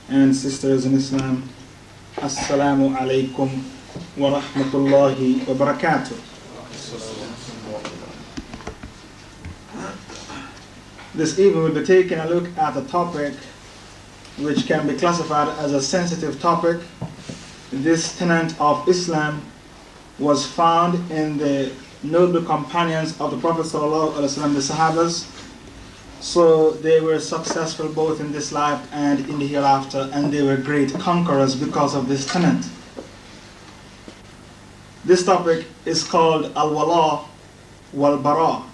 and sisters in Islam, Assalamu alaikum wa rahmatullahi wa barakatuh. This evening we'll be taking a look at a topic which can be classified as a sensitive topic. This tenet of Islam was found in the noble companions of the Prophet ﷺ, the Sahabas. So they were successful both in this life and in the hereafter, and they were great conquerors because of this tenet. This topic is called AlwarawalBaraa1,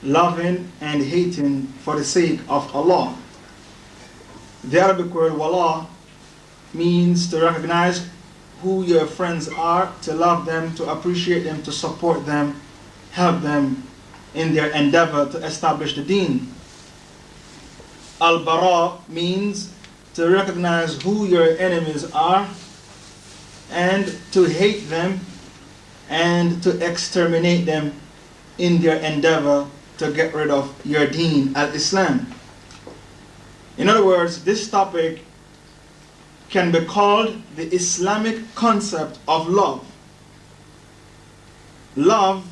loving and hating for the sake of Allah. The Arabic word wala means to recognize who your friends are, to love them, to appreciate them, to support them, help them in their endeavor to establish the deen. Al-Bara means to recognize who your enemies are and to hate them and to exterminate them in their endeavor to get rid of your deen, al-Islam. In other words, this topic can be called the Islamic concept of love. Love,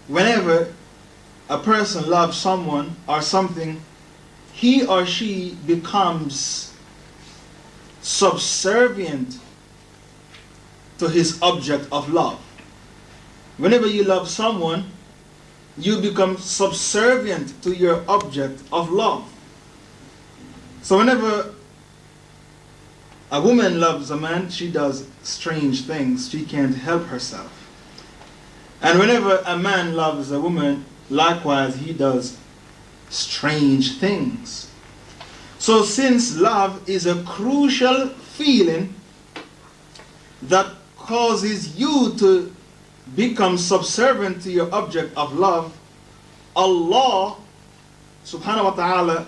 whenever a person loves someone or something, he or she becomes subservient to his object of love. Whenever you love someone, you become subservient to your object of love. So whenever a woman loves a man, she does strange things. She can't help herself. And whenever a man loves a woman, likewise he does strange things. So since love is a crucial feeling that causes you to become subservient to your object of love, Allah subhanahu wa ta'ala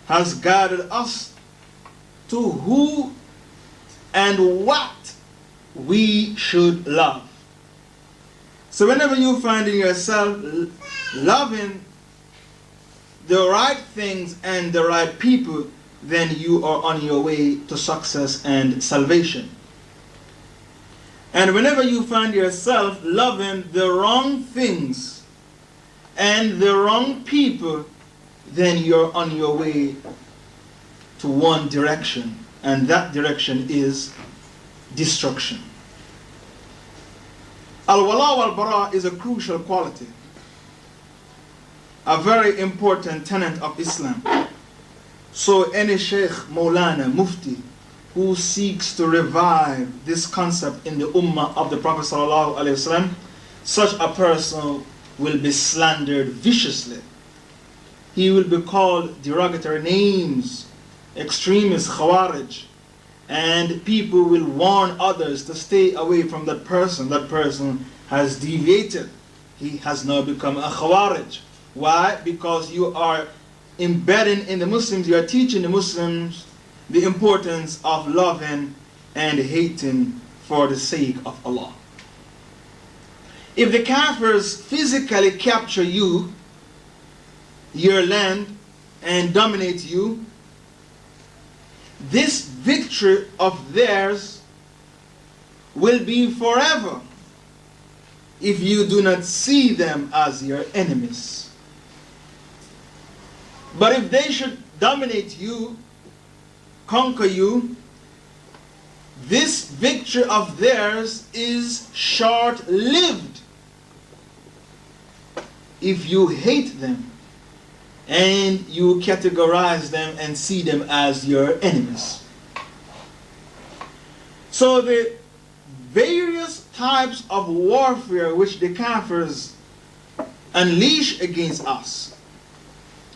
has guided us to who and what we should love. So whenever you find in yourself loving the right things and the right people, then you are on your way to success and salvation. And whenever you find yourself loving the wrong things and the wrong people, then you're on your way to one direction, and that direction is destruction. Al-Wala-wal-Bara is a crucial quality, a very important tenet of Islam. So any Sheikh, Maulana, Mufti, who seeks to revive this concept in the Ummah of the Prophet ﷺ, such a person will be slandered viciously. He will be called derogatory names, extremists, Khawarij, and people will warn others to stay away from that person. That person has deviated. He has now become a Khawarij. Why? Because you are embedding in the Muslims, you are teaching the Muslims the importance of loving and hating for the sake of Allah. If the Kafirs physically capture you, your land, and dominate you, this victory of theirs will be forever if you do not see them as your enemies. But if they should dominate you, conquer you, this victory of theirs is short-lived if you hate them and you categorize them and see them as your enemies. So the various types of warfare which the Kafirs unleash against us,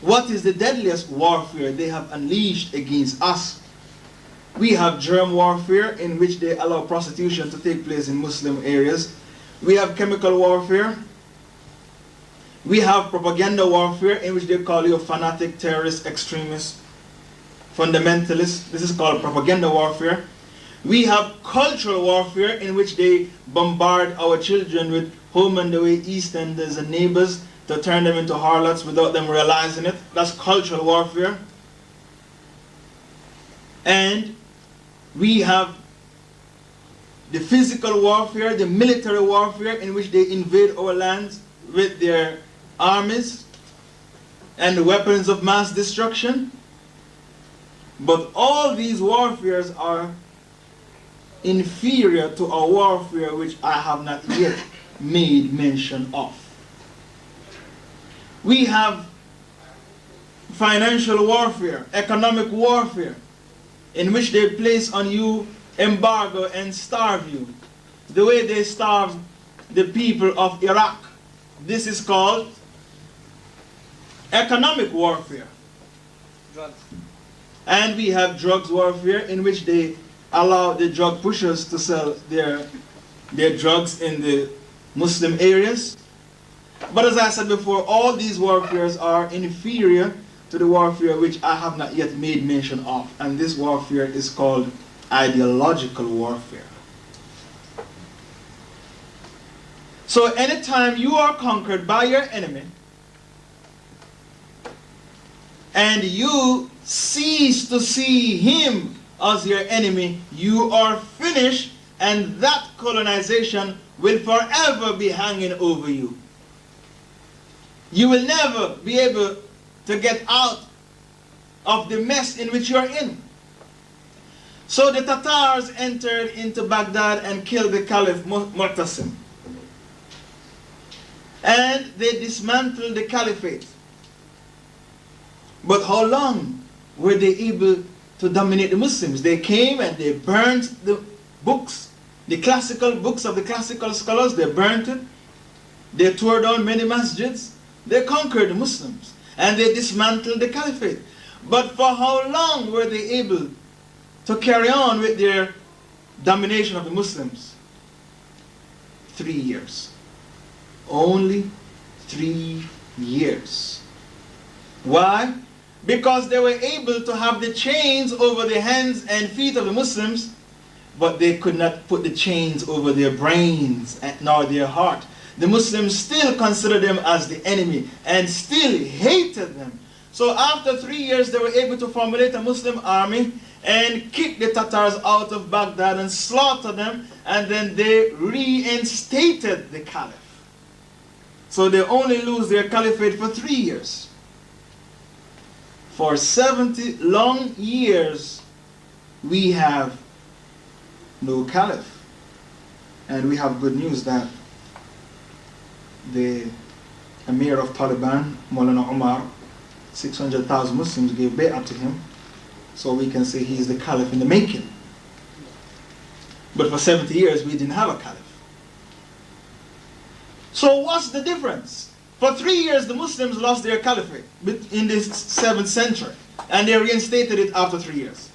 what is the deadliest warfare they have unleashed against us? We have germ warfare, in which they allow prostitution to take place in Muslim areas. We have chemical warfare. We have propaganda warfare, in which they call you a fanatic, terrorist, extremist, fundamentalist. This is called propaganda warfare. We have cultural warfare, in which they bombard our children with home and away Eastenders and neighbors to turn them into harlots without them realizing it. That's cultural warfare. And we have the physical warfare, the military warfare, in which they invade our lands with their armies and the weapons of mass destruction. But all these warfares are inferior to a warfare which I have not yet made mention of. We have financial warfare, economic warfare, in which they place on you embargo and starve you. The way they starve the people of Iraq. This is called economic warfare. Drugs. And we have drugs warfare, in which they allow the drug pushers to sell their drugs in the Muslim areas. But as I said before, all these warfares are inferior to the warfare which I have not yet made mention of. And this warfare is called ideological warfare. So anytime you are conquered by your enemy, and you cease to see him as your enemy, you are finished, and that colonization will forever be hanging over you. You will never be able to get out of the mess in which you are in. So the Tatars entered into Baghdad and killed the Caliph Mu'tasim. And they dismantled the caliphate. But how long were they able to dominate the Muslims? They came and they burnt the books, the classical books of the classical scholars. They burnt it. They tore down many masjids. They conquered the Muslims. And they dismantled the caliphate. But for how long were they able to carry on with their domination of the Muslims? 3 years. Only 3 years. Why? Because they were able to have the chains over the hands and feet of the Muslims, but they could not put the chains over their brains nor their heart. The Muslims still considered them as the enemy and still hated them. So after 3 years, they were able to formulate a Muslim army and kick the Tatars out of Baghdad and slaughter them, and then they reinstated the Caliph. So they only lose their caliphate for 3 years. For 70 long years, we have no caliph. And we have good news that the Emir of Taliban, Maulana Umar, 600,000 Muslims gave bay'ah to him. So we can say he is the caliph in the making. But for 70 years, we didn't have a caliph. So what's the difference? For 3 years, the Muslims lost their caliphate in the 7th century, and they reinstated it after 3 years.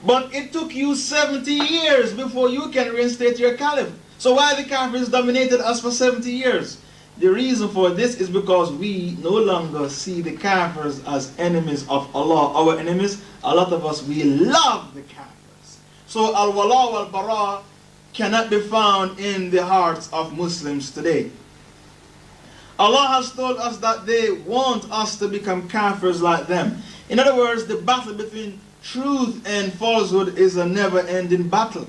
But it took you 70 years before you can reinstate your caliph. So why the Kafirs dominated us for 70 years? The reason for this is because we no longer see the Kafirs as enemies of Allah. Our enemies, a lot of us, we love the Kafirs. So AlwarawalBaraa cannot be found in the hearts of Muslims today. Allah has told us that they want us to become kafirs like them. In other words, the battle between truth and falsehood is a never-ending battle.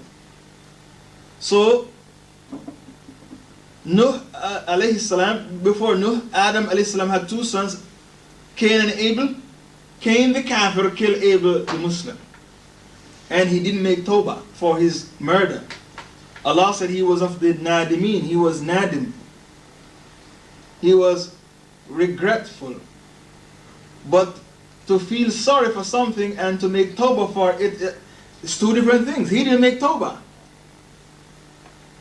So, Nuh alayhi salam, before Nuh, Adam alayhi salam had 2 sons, Cain and Abel. Cain the kafir killed Abel the Muslim. And he didn't make tawbah for his murder. Allah said he was of the nadimin, he was nadim. He was regretful. But to feel sorry for something and to make tawbah for it, it's 2 different things. He didn't make tawbah.